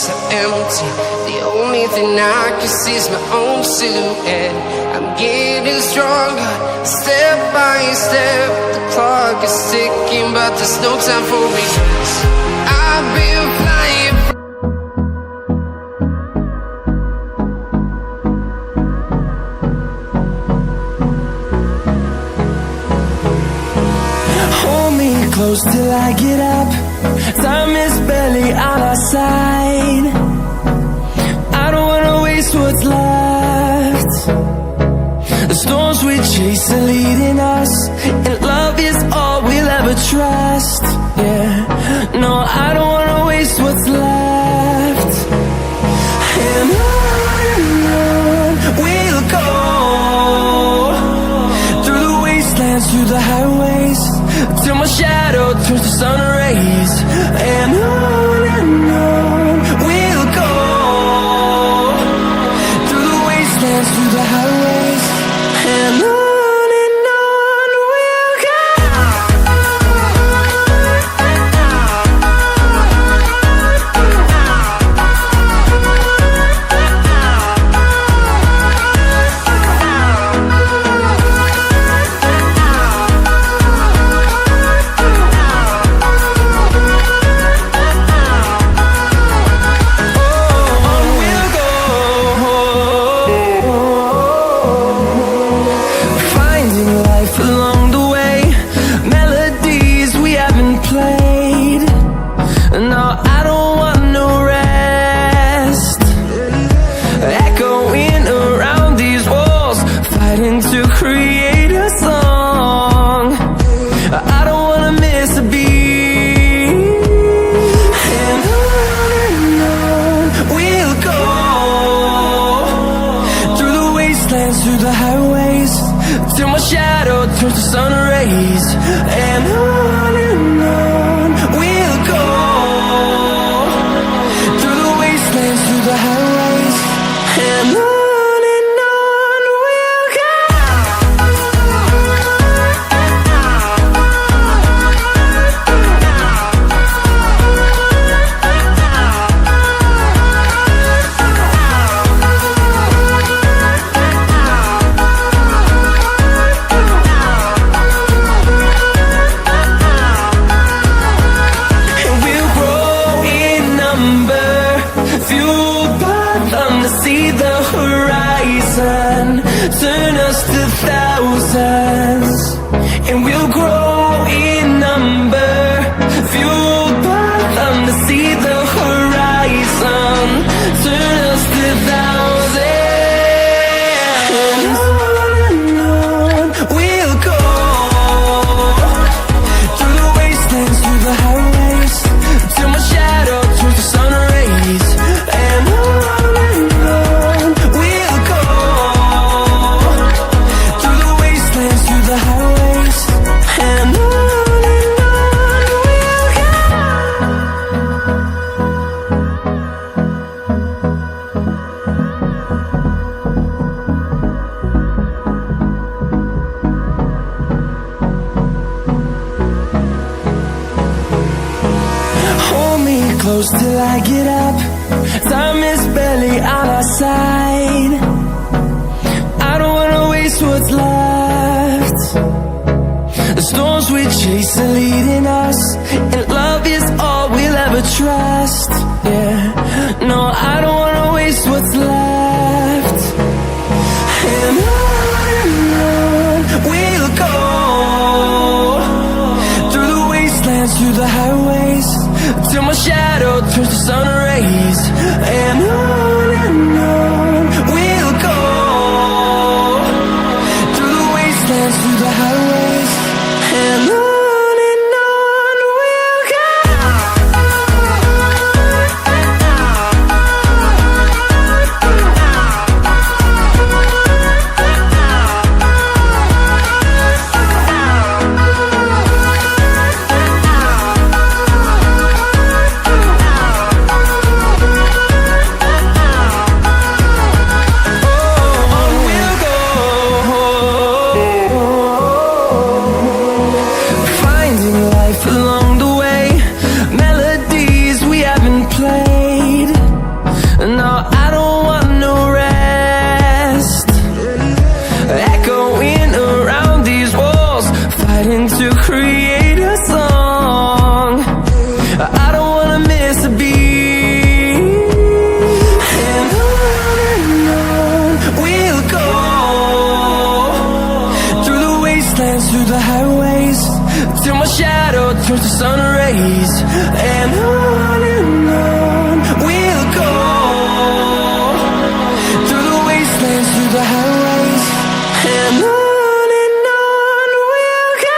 so empty. The only thing I can see is my own silhouette. I'm getting stronger, step by step. The clock is ticking, but there's no time for regrets. I've been flying. Hold me close till I get up. Time is barely on our side. I don't wanna waste what's left. The storms we chase are leading us, and love is all we'll ever trust. Yeah, no, I don't wanna waste what's left. And on we'll go, through the wastelands, through the highways, till my shadow turns to sun rays. And on we'll go, through the wastelands, through the highways, and on we'll go. To create a song, I don't wanna miss a beat. And on we'll go, through the wastelands, through the highways, till my shadow turns to sun rays. And on we'll go, through the wastelands, through the highways, and on. See the horizon, turn us to thousands, and we'll grow in number, fueled by them to see the horizon, turn us to thousands. And on we'll go, through the wastelands, through the highways, till my shadow turns to sun rays. And close till I get up. Time is barely on our side. I don't wanna waste what's left. The storms we chase are leading us, and love is all we'll ever trust. Yeah, no, I don't wanna waste what's left. And on we'll go, through the wastelands, through the highways, till my shadow turns to sun rays. And on we'll go, through the wastelands, through the highways, and on we'll go. the highways, till my shadow turns to sun rays. And on we'll go, through the wastelands, through the highways. And on we'll go.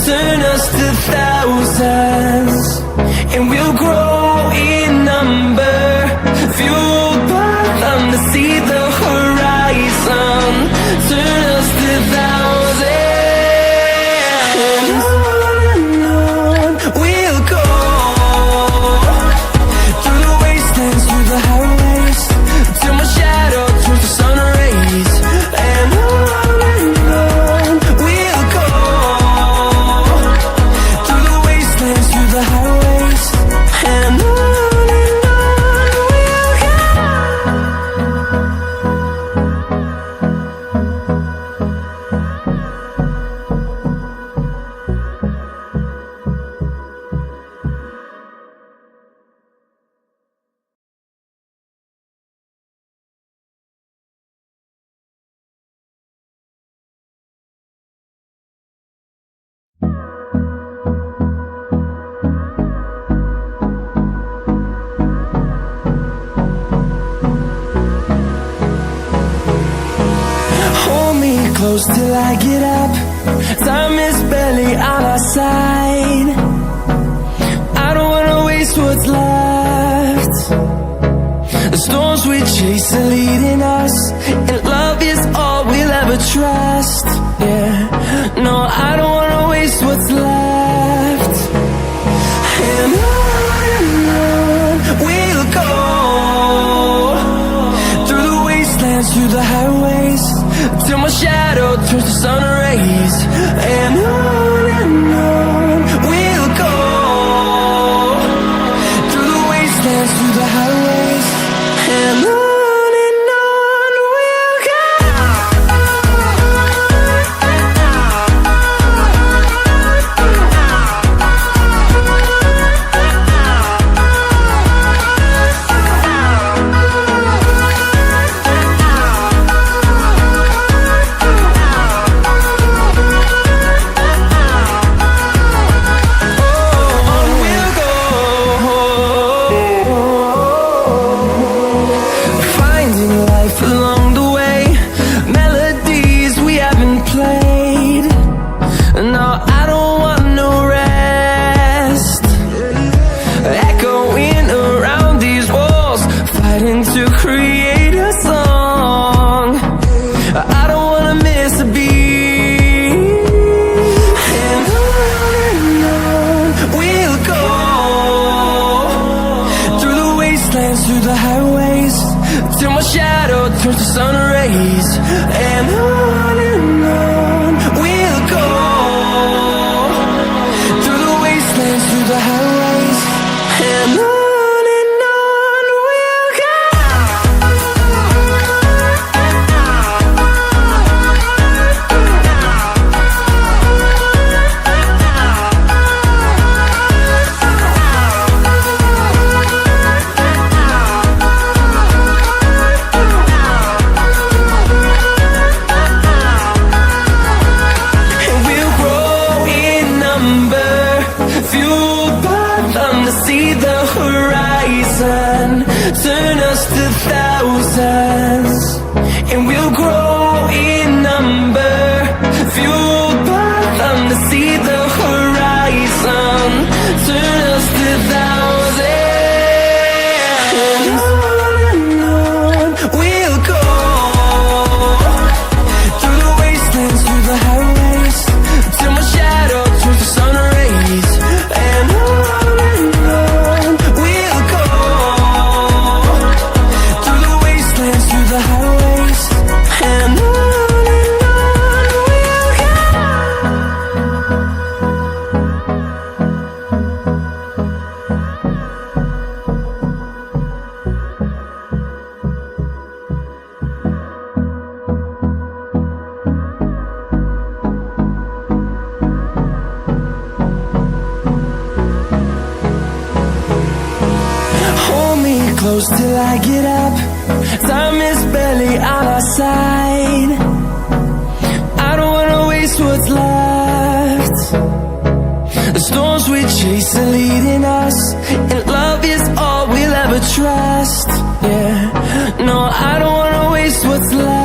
Turn us to thousands, and we'll grow in number, fueled by them to see the horizon. Turn us to thousands, and on we'll go, through the wastelands, through the highways, till my shadow turns to sun rays. And on we'll go, through the highways, and on we'll go. Close till I get up, time is barely on our side. I don't wanna waste what's left. The storms we chase are leading us, and love is all we'll ever trust. Yeah, no, I don't wanna waste what's left. And on we'll go, through the wastelands, through the highways, till my shadow turns to sun rays. And on we'll go, through the wastelands, through the highways. And on we'll go. close till I get up. Time is barely on our side. I don't wanna waste what's left. The storms we chase are leading us, and love is all we'll ever trust. Yeah, no, I don't wanna waste what's left.